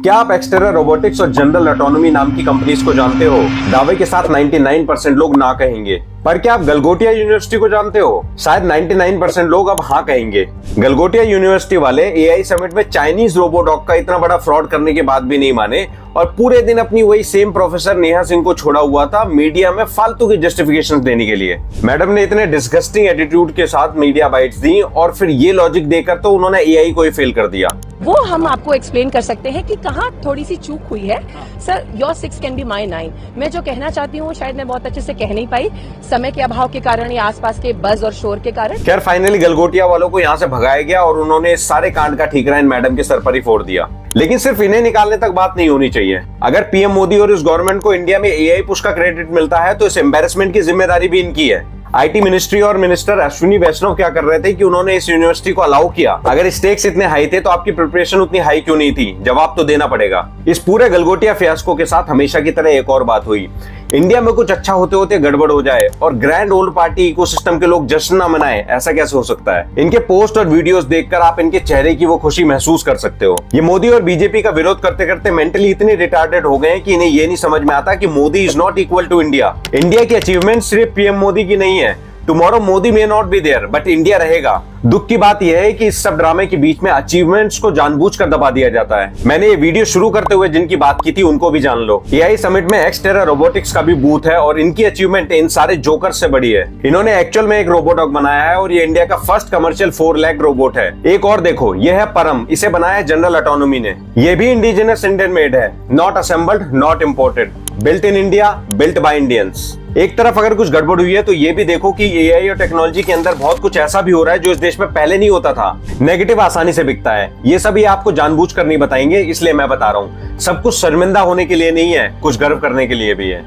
क्या आप एक्सटेरा रोबोटिक्स और जनरल ऑटोनॉमी नाम की कंपनीज को जानते हो? दावे के साथ 99% लोग ना कहेंगे। पर क्या आप गलगोटिया यूनिवर्सिटी को जानते हो? शायद 99% लोग अब हाँ कहेंगे। गलगोटिया यूनिवर्सिटी वाले एआई समिट में चाइनीज रोबोडॉग का इतना बड़ा फ्रॉड करने के बाद भी नहीं माने और पूरे दिन अपनी वही सेम प्रोफेसर नेहा सिंह को छोड़ा हुआ था मीडिया में फालतू की जस्टिफिकेशन देने के लिए। मैडम ने इतने डिस्गस्टिंग एटीट्यूड के साथ मीडिया बाइट्स दी और फिर ये लॉजिक देकर तो उन्होंने एआई को ही फेल कर दिया। वो हम आपको एक्सप्लेन कर सकते हैं कि कहाँ थोड़ी सी चूक हुई है। Sir, your 6 can be my 9। मैं जो कहना चाहती हूँ शायद मैं बहुत अच्छे से कह नहीं पाई, समय के अभाव के कारण या आसपास के बज और शोर के कारण। खैर फाइनली गलगोटिया वालों को यहाँ से भगाया गया और उन्होंने इस सारे कांड का ठीकरा इन मैडम के सर पर ही फोड़ दिया। लेकिन सिर्फ इन्हें निकालने तक बात नहीं होनी चाहिए। अगर पीएम मोदी और इस गवर्नमेंट को इंडिया में एआई पुश का क्रेडिट मिलता है तो इस एम्बेरसमेंट की जिम्मेदारी भी इनकी है। आईटी मिनिस्ट्री और मिनिस्टर अश्विनी वैष्णव क्या कर रहे थे कि उन्होंने इस यूनिवर्सिटी को अलाउ किया? अगर स्टेक्स इतने हाई थे तो आपकी प्रिपरेशन उतनी हाई क्यों नहीं थी? जवाब तो देना पड़ेगा। इस पूरे गलगोटिया फियास्को के साथ हमेशा की तरह एक और बात हुई। इंडिया में कुछ अच्छा होते होते गड़बड़ हो जाए और ग्रैंड ओल्ड पार्टी इकोसिस्टम के लोग जश्न ना मनाए, ऐसा कैसे हो सकता है? इनके पोस्ट और वीडियोस देखकर आप इनके चेहरे की वो खुशी महसूस कर सकते हो। ये मोदी और बीजेपी का विरोध करते करते मेंटली इतने रिटार्डेड हो गए कि इन्हें ये नहीं समझ में आता कि Modi is not equal to India. India की अचीवमेंट सिर्फ पीएम मोदी की नहीं है। Tomorrow Modi may not be there but India रहेगा। दुख की बात यह है कि इस सब ड्रामे के बीच में अचीवमेंट्स को जानबूझकर दबा दिया जाता है। मैंने ये वीडियो शुरू करते हुए जिनकी बात की थी उनको भी जान लो। एआई समिट में एक्सटेरा रोबोटिक्स का भी बूथ है और इनकी अचीवमेंट इन सारे जोकर से बड़ी है। इन्होंने एक्चुअल में एक रोबोडॉग बनाया है और ये इंडिया का फर्स्ट कमर्शियल 4 लेग रोबोट है। एक और देखो, ये है परम। इसे बनाया है जनरल ऑटोनॉमी ने। ये भी इंडिजिनस इंडियन मेड है, not assembled, not imported, built in India, built by Indians. एक तरफ अगर कुछ गड़बड़ हुई है तो ये भी देखो कि एआई और टेक्नोलॉजी के अंदर बहुत कुछ ऐसा भी हो रहा है जो इस देश में पहले नहीं होता था। नेगेटिव आसानी से बिकता है। ये सब ये आपको जानबूझकर नहीं बताएंगे, इसलिए मैं बता रहा हूँ। सब कुछ शर्मिंदा होने के लिए नहीं है, कुछ गर्व करने के लिए भी है।